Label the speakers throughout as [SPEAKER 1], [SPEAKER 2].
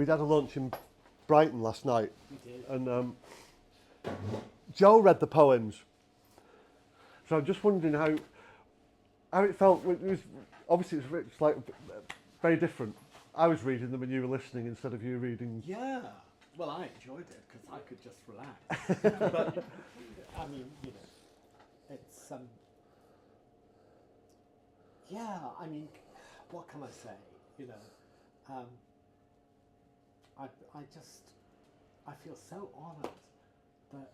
[SPEAKER 1] We'd had a lunch in Brighton last night,
[SPEAKER 2] We did.
[SPEAKER 1] and Joe read the poems. So I'm just wondering how it felt. It was obviously it's like very different. I was reading them and you were listening instead of you reading.
[SPEAKER 2] Yeah. Well, I enjoyed it because I could just relax. But I mean, you know, it's yeah. I mean, what can I say? You know, I just I feel so honoured that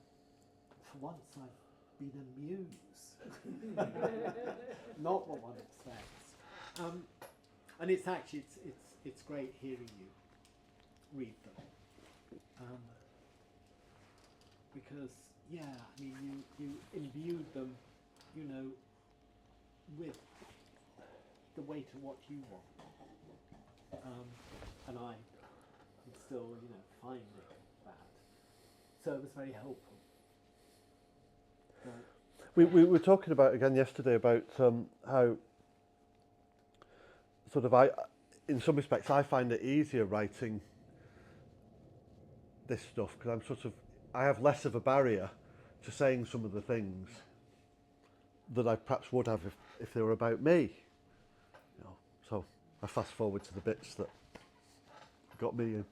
[SPEAKER 2] for once I've been amused, not what one expects. And it's actually it's great hearing you read them. Because yeah, I mean you imbued them, you know, with the way to what you want, and I'm still, you know, finding that. So it was very helpful. But
[SPEAKER 1] We were talking about again yesterday about how sort of in some respects, I find it easier writing this stuff because I have less of a barrier to saying some of the things that I perhaps would have if they were about me. You know, so I fast forward to the bits that got me in.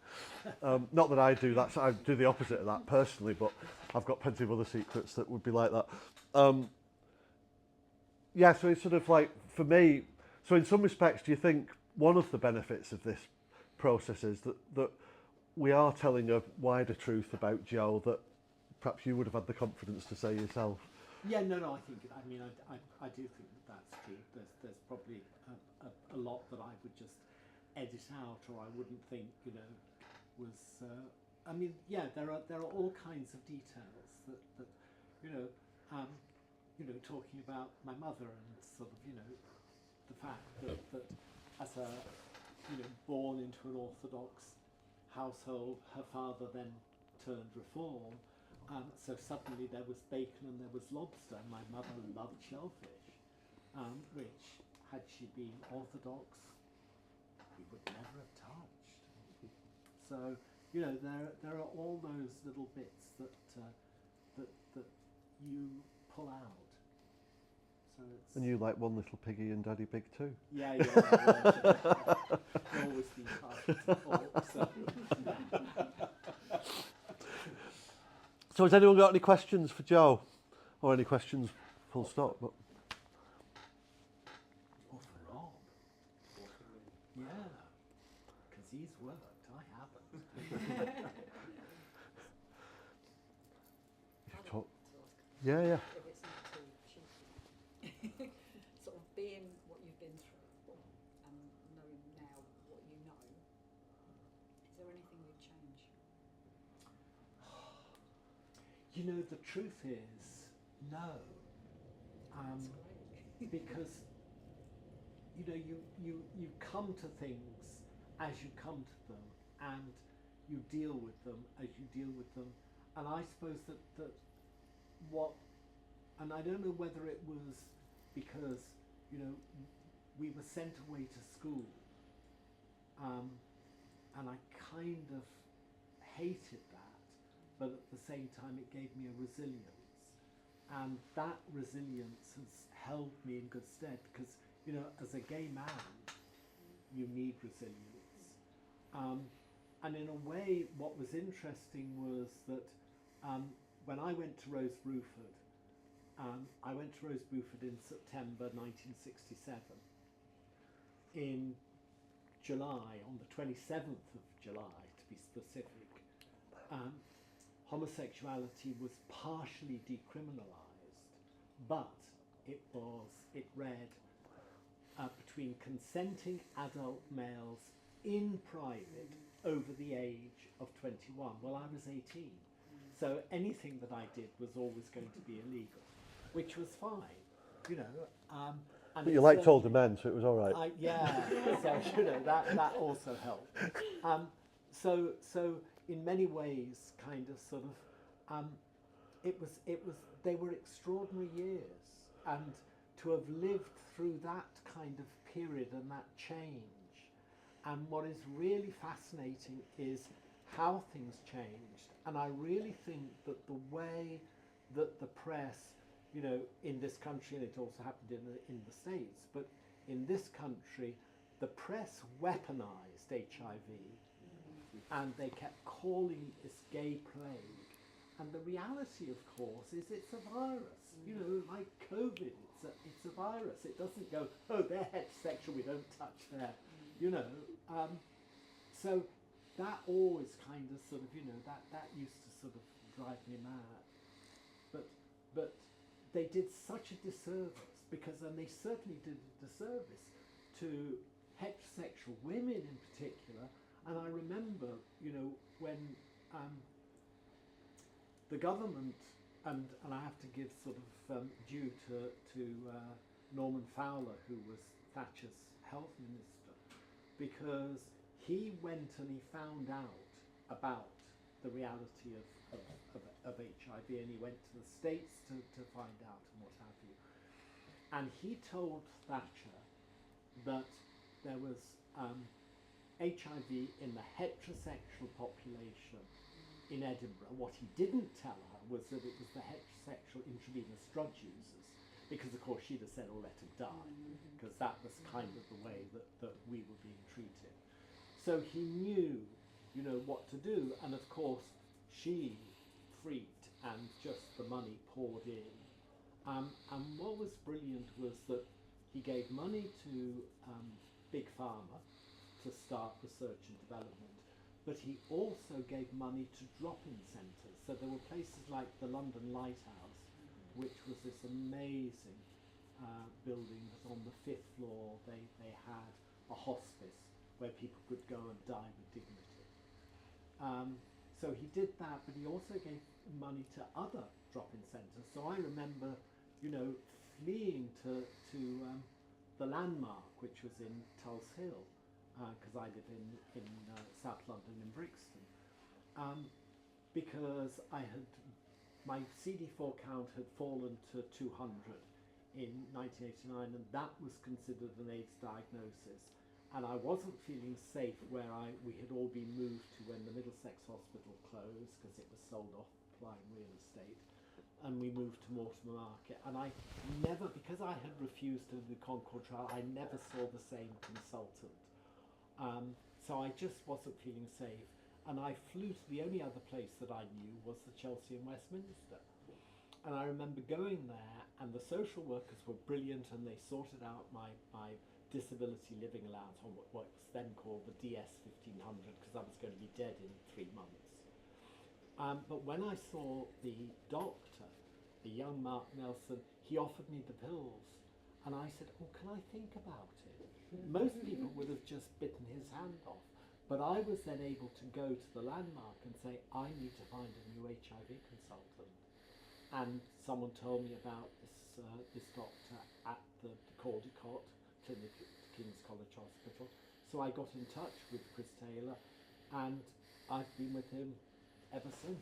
[SPEAKER 1] Not that I do that, so I do the opposite of that personally, but I've got plenty of other secrets that would be like that. Yeah, so it's sort of like, for me, so in some respects, do you think one of the benefits of this process is that we are telling a wider truth about Joe that perhaps you would have had the confidence to say yourself?
[SPEAKER 2] yeah, no, I think I mean I do think that's true. There's probably a lot that I would just edit out, or I wouldn't think, you know, was. I mean, yeah, there are all kinds of details that you know, talking about my mother and sort of, you know, the fact that as a, you know, born into an Orthodox household, her father then turned Reform, so suddenly there was bacon and there was lobster. My mother loved shellfish, which, had she been Orthodox, we would never have touched. So, you know, there are all those little bits that you pull out. So it's
[SPEAKER 1] And you like One Little Piggy and Daddy Big too?
[SPEAKER 2] yeah. Always been partial to pork, so.
[SPEAKER 1] So has anyone got any questions for Joe? Or any questions full stop? But
[SPEAKER 2] Or for Rob. Yeah. Because he's worked, I haven't.
[SPEAKER 1] talk. Yeah, yeah.
[SPEAKER 3] If it's not too cheeky. Sort of being what you've been through and knowing now what you know, is there anything you'd change?
[SPEAKER 2] You know, the truth is, no.
[SPEAKER 3] That's great.
[SPEAKER 2] Because, you know, you come to things as you come to them, and you deal with them as you deal with them. And I suppose that what, and I don't know whether it was because, you know, we were sent away to school, and I kind of hated that, but at the same time it gave me a resilience, and that resilience has held me in good stead, because, you know, as a gay man, you need resilience. And in a way, what was interesting was that when I went to Rose Bruford, I went to Rose Bruford in September 1967. In July, on the 27th of July to be specific, homosexuality was partially decriminalised, but it read between consenting adult males in private over the age of 21. Well, I was 18, so anything that I did was always going to be illegal, which was fine, you know. And
[SPEAKER 1] But you liked older men, so it was all right.
[SPEAKER 2] yeah, so, you know, that also helped. So in many ways, kind of sort of, it was they were extraordinary years, and to have lived through that kind of period and that change, And what is really fascinating is how things changed. And I really think that the way that the press, you know, in this country, and it also happened in the States, but in this country, the press weaponized HIV and they kept calling this gay plague. And the reality, of course, is it's a virus. You know, like COVID, it's a virus. It doesn't go, oh, they're heterosexual, we don't touch their, you know. So that always kind of sort of, you know, that used to sort of drive me mad. But they did such a disservice because, and they certainly did a disservice to heterosexual women in particular. And I remember, you know, when the government, and I have to give sort of due to Norman Fowler, who was Thatcher's health minister, because he went and he found out about the reality of HIV, and he went to the States to find out and what have you. And he told Thatcher that there was HIV in the heterosexual population in Edinburgh. What he didn't tell her was that it was the heterosexual intravenous drug users, because of course she'd have said, oh, let him die, because that was kind of the way that we were being treated. So he knew, you know, what to do, and of course she freaked and just the money poured in. And what was brilliant was that he gave money to Big Pharma to start research and development, but he also gave money to drop-in centres. So there were places like the London Lighthouse, which was this amazing building that on the 5th floor they had a hospice where people could go and die with dignity. So he did that, but he also gave money to other drop-in centres. So I remember, you know, fleeing to the Landmark, which was in Tulse Hill, because I live in South London in Brixton, because my CD4 count had fallen to 200 in 1989, and that was considered an AIDS diagnosis. And I wasn't feeling safe where we had all been moved to when the Middlesex Hospital closed, because it was sold off Applying Real Estate, and we moved to Mortimer Market. And I never, because I had refused to do the Concord trial, I never saw the same consultant. So I just wasn't feeling safe, and I flew to the only other place that I knew was the Chelsea and Westminster. And I remember going there, and the social workers were brilliant, and they sorted out my disability living allowance on what was then called the DS 1500, because I was going to be dead in 3 months. But when I saw the doctor, the young Mark Nelson, he offered me the pills, and I said, oh, can I think about it? Most people would have just bitten his hand off, but I was then able to go to the Landmark and say, I need to find a new HIV consultant. And someone told me about this doctor at the Caldecott Clinic at King's College Hospital. So I got in touch with Chris Taylor, and I've been with him ever since.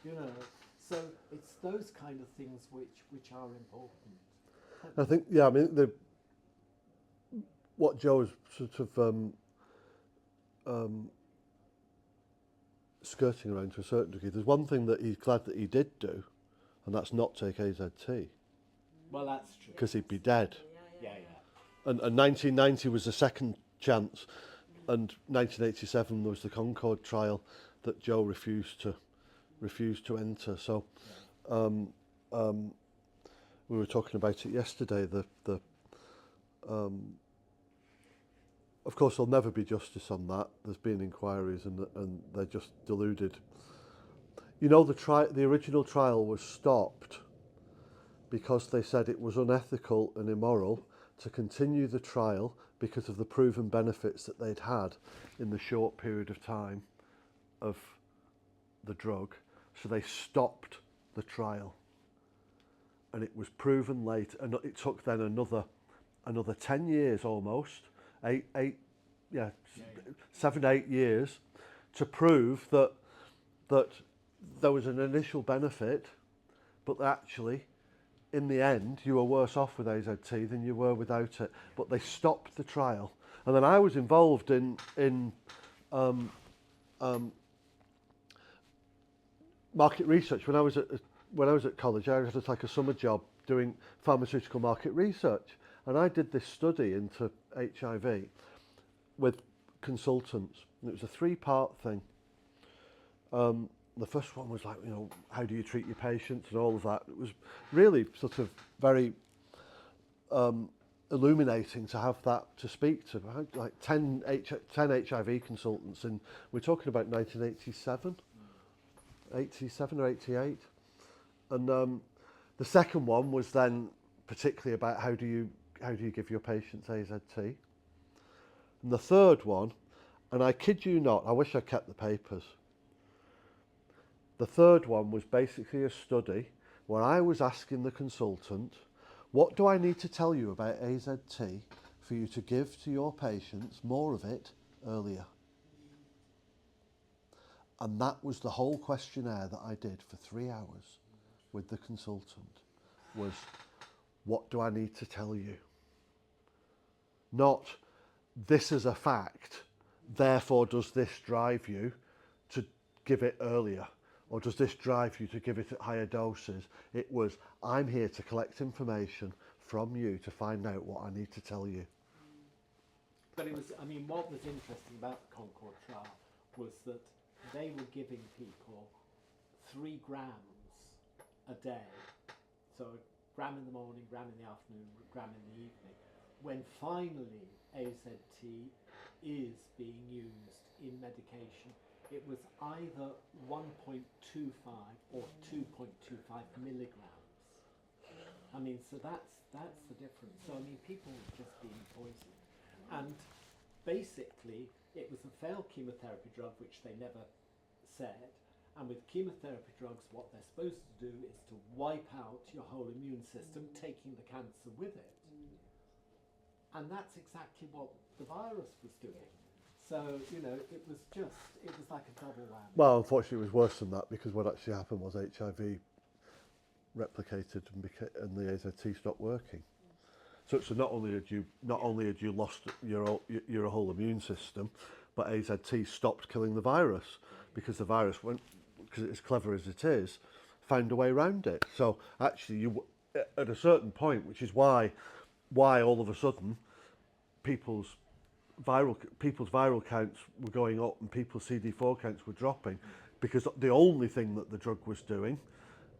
[SPEAKER 2] You know, so it's those kind of things which are important.
[SPEAKER 1] I think, yeah, I mean, what Joe was sort of skirting around to a certain degree, there's one thing that he's glad that he did do, and that's not take AZT,
[SPEAKER 2] Well, that's true.
[SPEAKER 1] because he'd be dead.
[SPEAKER 2] Yeah.
[SPEAKER 1] And 1990 was the second chance, and 1987 was the Concord trial that Joe refused to enter. So we were talking about it yesterday. Of course, there'll never be justice on that. There's been inquiries, and they're just deluded. You know, the original trial was stopped because they said it was unethical and immoral to continue the trial because of the proven benefits that they'd had in the short period of time of the drug. So they stopped the trial, and it was proven late, and it took then another 10 years almost, 7, 8 years to prove that there was an initial benefit, but actually in the end you were worse off with AZT than you were without it. But they stopped the trial, And then I was involved in market research when I was at college. I had like a summer job doing pharmaceutical market research, and I did this study into HIV with consultants. And it was a 3-part thing. The first one was like, you know, how do you treat your patients and all of that. It was really sort of very illuminating to have that to speak to. I had like 10 HIV consultants, and we're talking about 1987, 87 or 88. And the second one was then particularly about how do you give your patients AZT. And the third one, and I kid you not, I wish I kept the papers. The third one was basically a study where I was asking the consultant, what do I need to tell you about AZT for you to give to your patients more of it earlier? And that was the whole questionnaire that I did for 3 hours with the consultant, was what do I need to tell you? Not this is a fact, therefore does this drive you to give it earlier, or does this drive you to give it at higher doses? It was, I'm here to collect information from you to find out what I need to tell you.
[SPEAKER 2] But it was, I mean, what was interesting about the Concord trial was that they were giving people 3 grams a day. So a gram in the morning, gram in the afternoon, gram in the evening. When finally AZT is being used in medication, it was either 1.25 or 2.25 milligrams. I mean, so that's the difference. So I mean, people were just being poisoned. And basically, it was a failed chemotherapy drug, which they never said. And with chemotherapy drugs, what they're supposed to do is to wipe out your whole immune system, taking the cancer with it. And that's exactly what the virus was doing. So, you know, it was like a double whammy.
[SPEAKER 1] Well, unfortunately, it was worse than that, because what actually happened was HIV replicated and the AZT stopped working. So not only had you lost your whole immune system, but AZT stopped killing the virus, because the virus went, because it's as clever as it is, found a way around it. So actually, you at a certain point, which is why all of a sudden people's viral counts were going up and people's CD4 counts were dropping, because the only thing that the drug was doing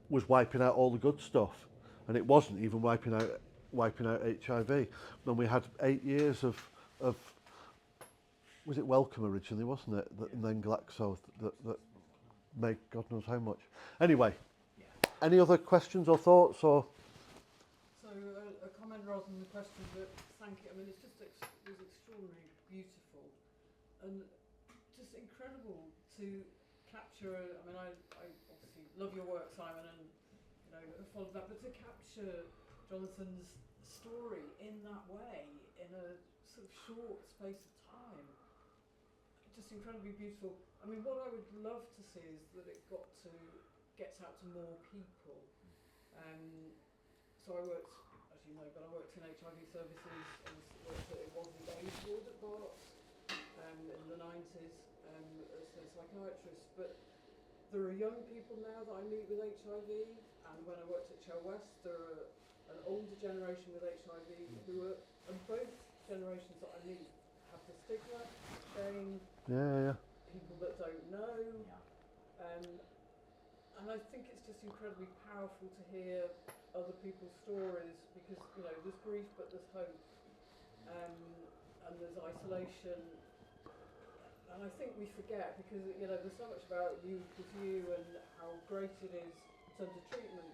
[SPEAKER 1] was wiping out all the good stuff, and it wasn't even wiping out HIV. And we had 8 years of was it Wellcome originally, wasn't it? And then Glaxo that made God knows how much. Anyway, any other questions or thoughts or?
[SPEAKER 4] So a comment rather than the question, but thank you. I mean, it's just it was extraordinarily beautiful and just incredible to capture. I mean, I obviously love your work, Simon, and you know followed that, but to capture Jonathan's story in that way in a sort of short space of time, just incredibly beautiful. I mean, what I would love to see is that it gets out to more people. So I worked, as you know, but I worked in HIV services and it wasn't age ward at Barts in the 90s as a psychiatrist. But there are young people now that I meet with HIV, and when I worked at Chel West, there are an older generation with HIV who are, and both generations that I meet have the stigma, shame, people that don't know, and I think it's just incredibly powerful to hear other people's stories, because you know there's grief but there's hope, and there's isolation, and I think we forget, because you know there's so much about you and how great it is in terms of treatment,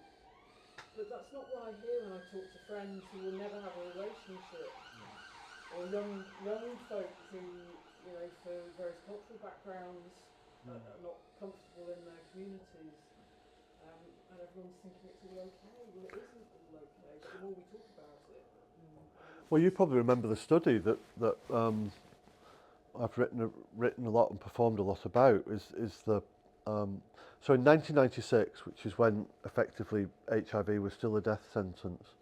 [SPEAKER 4] but that's not what I hear when I talk to friends who will never have a relationship, or young folk who, you know, for various cultural backgrounds, are not comfortable in their communities, and everyone's thinking it's all okay. Well, it isn't all okay, but the more we talk about it.
[SPEAKER 1] Well, you probably remember the study that I've written a lot and performed a lot about is the so in 1996, which is when effectively HIV was still a death sentence,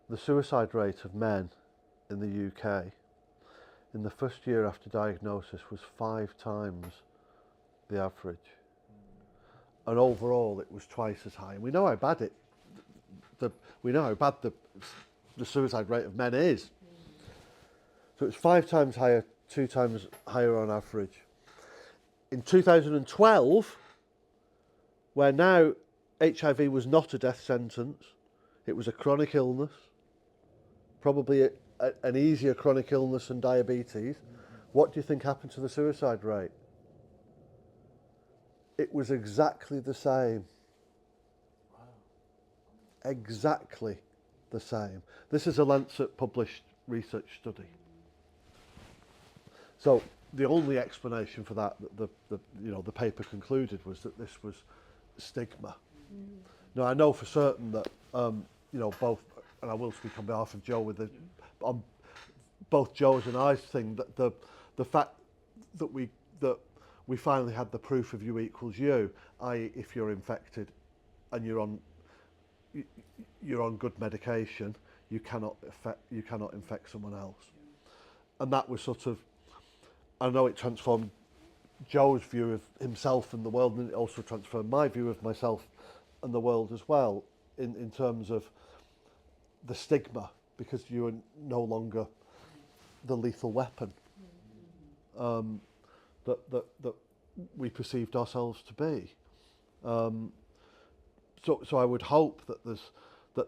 [SPEAKER 1] the suicide rate of men in the UK in the first year after diagnosis was 5 times the average. And overall it was twice as high. And we know how bad the suicide rate of men is. So it's 5 times higher, 2 times higher on average. In 2012, where now HIV was not a death sentence, it was a chronic illness, probably an easier chronic illness than diabetes. What do you think happened to the suicide rate? It was exactly the same. Exactly the same. This is a Lancet published research study. So the only explanation for that the paper concluded was that this was stigma. Now I know for certain that both, and I will speak on behalf of Joe on both Joe's and I's thing, that the fact that we finally had the proof of U equals U, i.e. if you're infected and you're on good medication, you cannot infect someone else. And that was sort of, I know it transformed Joe's view of himself and the world, and it also transformed my view of myself and the world as well, in terms of the stigma, because you are no longer the lethal weapon that we perceived ourselves to be. So I would hope that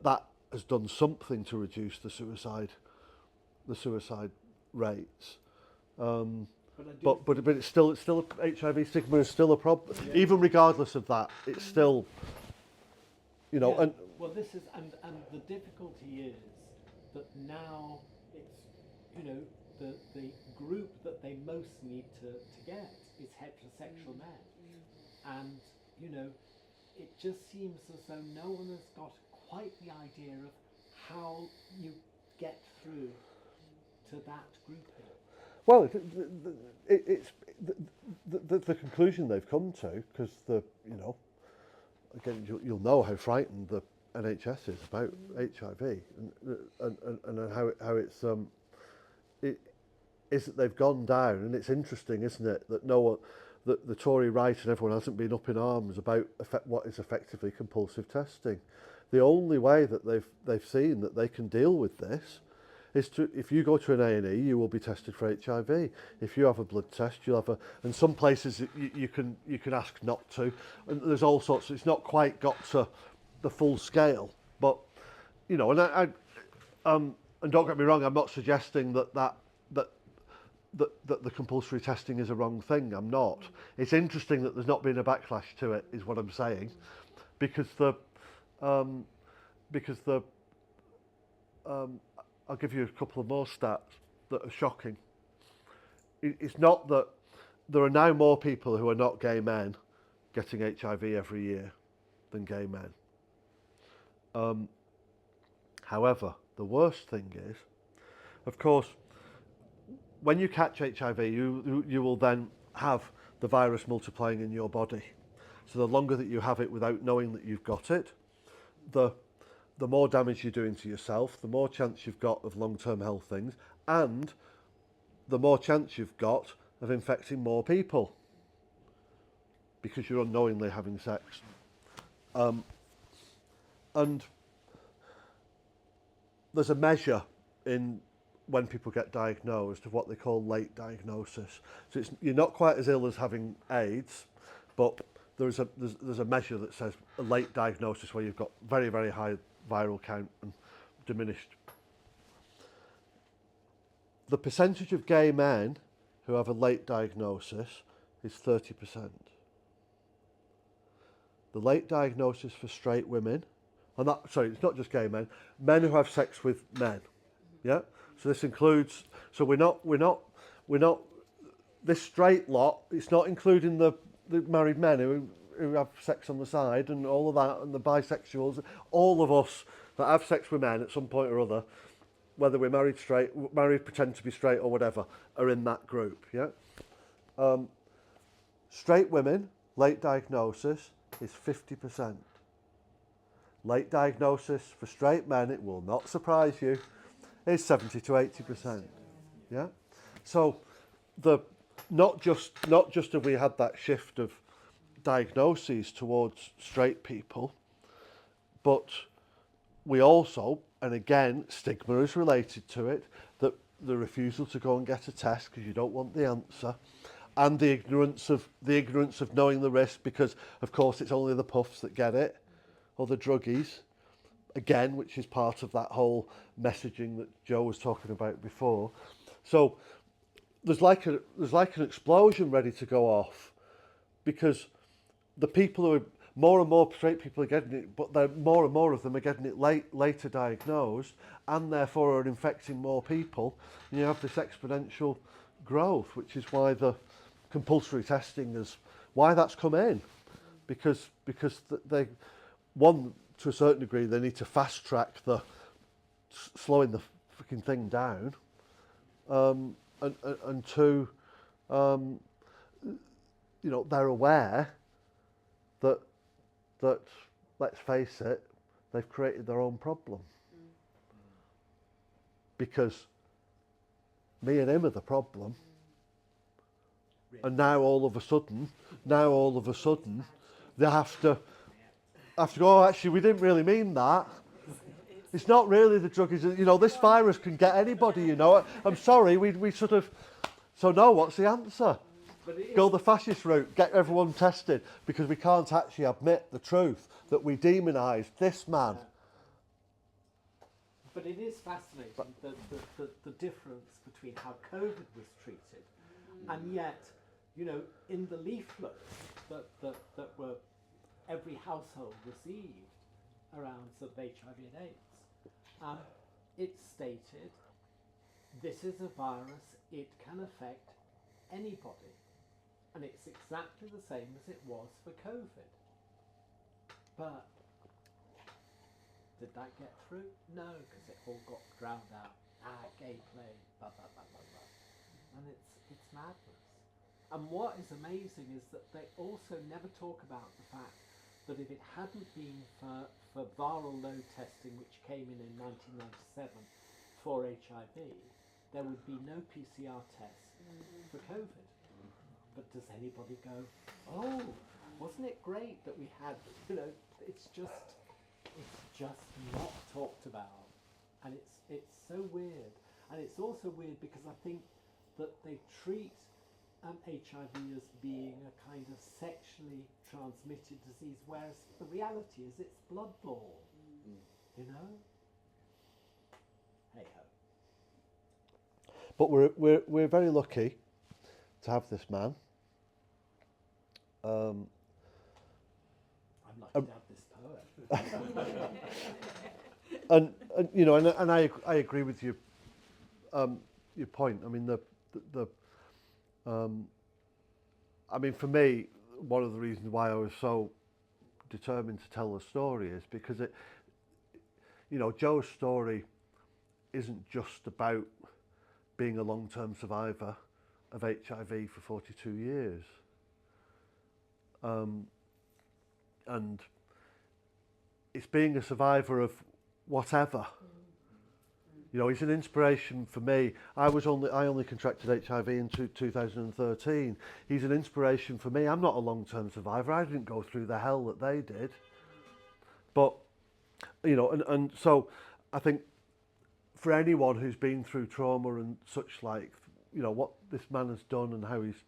[SPEAKER 1] that has done something to reduce the suicide rates. But it's still HIV stigma is still a problem.
[SPEAKER 2] Yeah.
[SPEAKER 1] Even regardless of that, it's still,
[SPEAKER 2] Yeah.
[SPEAKER 1] and
[SPEAKER 2] Well, this is, and the difficulty is that now it's, the group that they most need to get is heterosexual men. And, it just seems as though no one has got quite the idea of how you get through to that grouping.
[SPEAKER 1] well, it's the conclusion they've come to, because again, you'll know how frightened the NHS is about HIV and how it's it is that they've gone down. And it's interesting, isn't it, that the Tory right and everyone hasn't been up in arms about what is effectively compulsive testing. The only way that they've seen that they can deal with this is if you go to an A&E, you will be tested for HIV. If you have a blood test, you'll have and some places you can ask not to, and there's all sorts. It's not quite got to the full scale, but and and don't get me wrong, I'm not suggesting that the compulsory testing is a wrong thing. I'm not. It's interesting that there's not been a backlash to it, is what I'm saying, because I'll give you a couple of more stats that are shocking. It's not that there are now more people who are not gay men getting HIV every year than gay men. However, the worst thing is, of course, when you catch HIV, you will then have the virus multiplying in your body. So the longer that you have it without knowing that you've got it, the more damage you're doing to yourself, the more chance you've got of long-term health things, and the more chance you've got of infecting more people, because you're unknowingly having sex. And there's a measure in when people get diagnosed of what they call late diagnosis. So you're not quite as ill as having AIDS, but there's a measure that says a late diagnosis where you've got very, very high viral count and diminished. The percentage of gay men who have a late diagnosis is 30%. The late diagnosis for straight women, it's not just gay men who have sex with men, yeah? So this includes, so we're not, this straight lot, it's not including the married men who have sex on the side and all of that, and the bisexuals, all of us that have sex with men at some point or other, whether we're married, pretend to be straight or whatever, are in that group, yeah? Straight women, late diagnosis is 50%. Late diagnosis for straight men, it will not surprise you, is 70 to 80%. Yeah? So the not just have we had that shift of diagnoses towards straight people, but we also, and again, stigma is related to it, that the refusal to go and get a test because you don't want the answer, and the ignorance of knowing the risk, because of course it's only the puffs that get it, or the druggies, again, which is part of that whole messaging that Joe was talking about before. So there's like an explosion ready to go off, because the people who are more and more straight people are getting it, but more and more of them are getting it later diagnosed, and therefore are infecting more people. And you have this exponential growth, which is why the compulsory testing why that's come in, because they, one, to a certain degree, they need to fast track the slowing the fucking thing down, and two, they're aware that let's face it, they've created their own problem, because me and him are the problem, and now all of a sudden they have to go, oh, actually we didn't really mean that. It's not really the drug, this virus can get anybody, I'm sorry, we sort of, so no, what's the answer? Go the fascist route, get everyone tested, because we can't actually admit the truth that we demonised this man.
[SPEAKER 2] But it is fascinating, the difference between how COVID was treated, and yet, in the leaflets that were every household received around sort of HIV and AIDS, it stated, this is a virus, it can affect anybody. And it's exactly the same as it was for COVID. But did that get through? No, because it all got drowned out. Gay play, blah, blah, blah, blah, blah. And it's madness. And what is amazing is that they also never talk about the fact that if it hadn't been for viral load testing, which came in 1997 for HIV, there would be no PCR tests for COVID. But does anybody go, oh, wasn't it great that we had, it's just not talked about. And it's so weird. And it's also weird because I think that they treat HIV as being a kind of sexually transmitted disease, whereas the reality is it's bloodborne, Hey ho.
[SPEAKER 1] But we're very lucky to have this man.
[SPEAKER 2] I'm lucky to have this poet.
[SPEAKER 1] and I agree with you. Your point. I mean for me, one of the reasons why I was so determined to tell the story is because Joe's story isn't just about being a long-term survivor of HIV for 42 years. And it's being a survivor of whatever. He's an inspiration for me. I only contracted HIV in 2013. He's an inspiration for me. I'm not a long-term survivor. I didn't go through the hell that they did. But, and so I think for anyone who's been through trauma and such like, what this man has done and how he's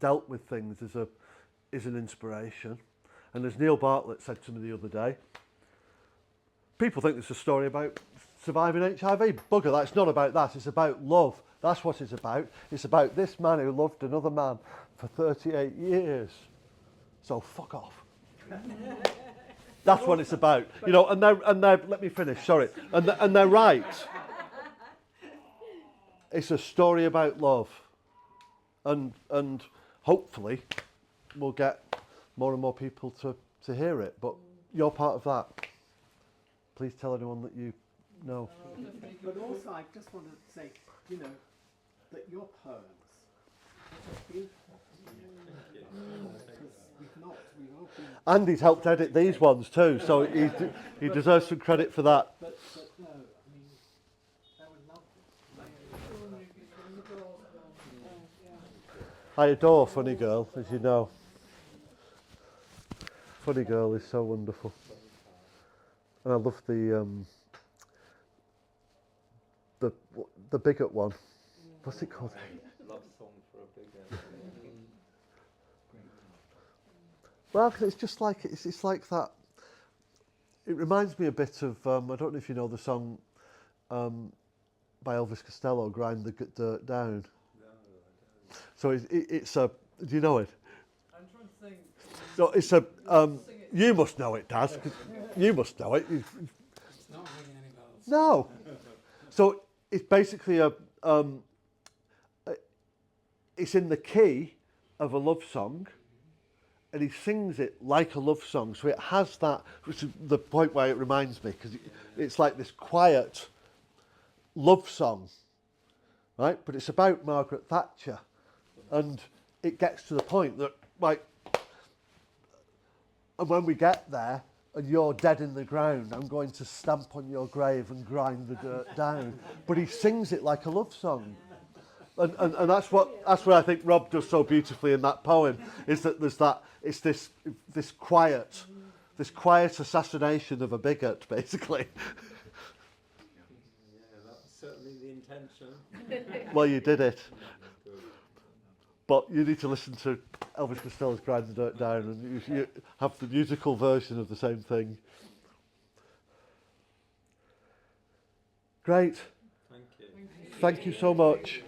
[SPEAKER 1] dealt with things is an inspiration. And as Neil Bartlett said to me the other day, people think it's a story about surviving HIV. Bugger, that's not about that. It's about love. That's what it's about. It's about this man who loved another man for 38 years. So fuck off. That's what it's about. And they're let me finish, sorry. And they're right. It's a story about love. And hopefully we'll get more and more people to hear it. But you're part of that. Please tell anyone that you know.
[SPEAKER 2] But also, I just want to say, that your poems are beautiful. We've all been.
[SPEAKER 1] Andy's helped edit these ones too, so he deserves some credit for that.
[SPEAKER 2] But no, I mean, they were lovely.
[SPEAKER 1] I adore Funny Girl, as you know. Funny Girl is so wonderful. And I love the bigot one. What's it called?
[SPEAKER 5] Love song for a bigger.
[SPEAKER 1] Well, 'cause it's just like it's like that. It reminds me a bit of I don't know if you know the song by Elvis Costello, "Grind the Dirt Down."
[SPEAKER 5] No, I don't.
[SPEAKER 1] So it's a. Do you know it?
[SPEAKER 4] I'm trying to think.
[SPEAKER 1] So it's a.
[SPEAKER 4] Sing it.
[SPEAKER 1] You must know it, Daz. 'Cause you must know it.
[SPEAKER 6] It's not ringing any bells.
[SPEAKER 1] No. So it's basically it's in the key of a love song, and he sings it like a love song. So it has that, which is the point where it reminds me, because it's like this quiet love song, right? But it's about Margaret Thatcher, and it gets to the point that, like, and when we get there, and you're dead in the ground, I'm going to stamp on your grave and grind the dirt down. But he sings it like a love song. And that's what I think Rob does so beautifully in that poem, is that there's that, it's this quiet assassination of a bigot, basically.
[SPEAKER 5] Yeah, that was certainly the intention.
[SPEAKER 1] Well, you did it.
[SPEAKER 5] Good.
[SPEAKER 1] But you need to listen to Elvis Costello's Grind the Dirt Down, and you have the musical version of the same thing. Great.
[SPEAKER 5] Thank you.
[SPEAKER 1] Thank you so much.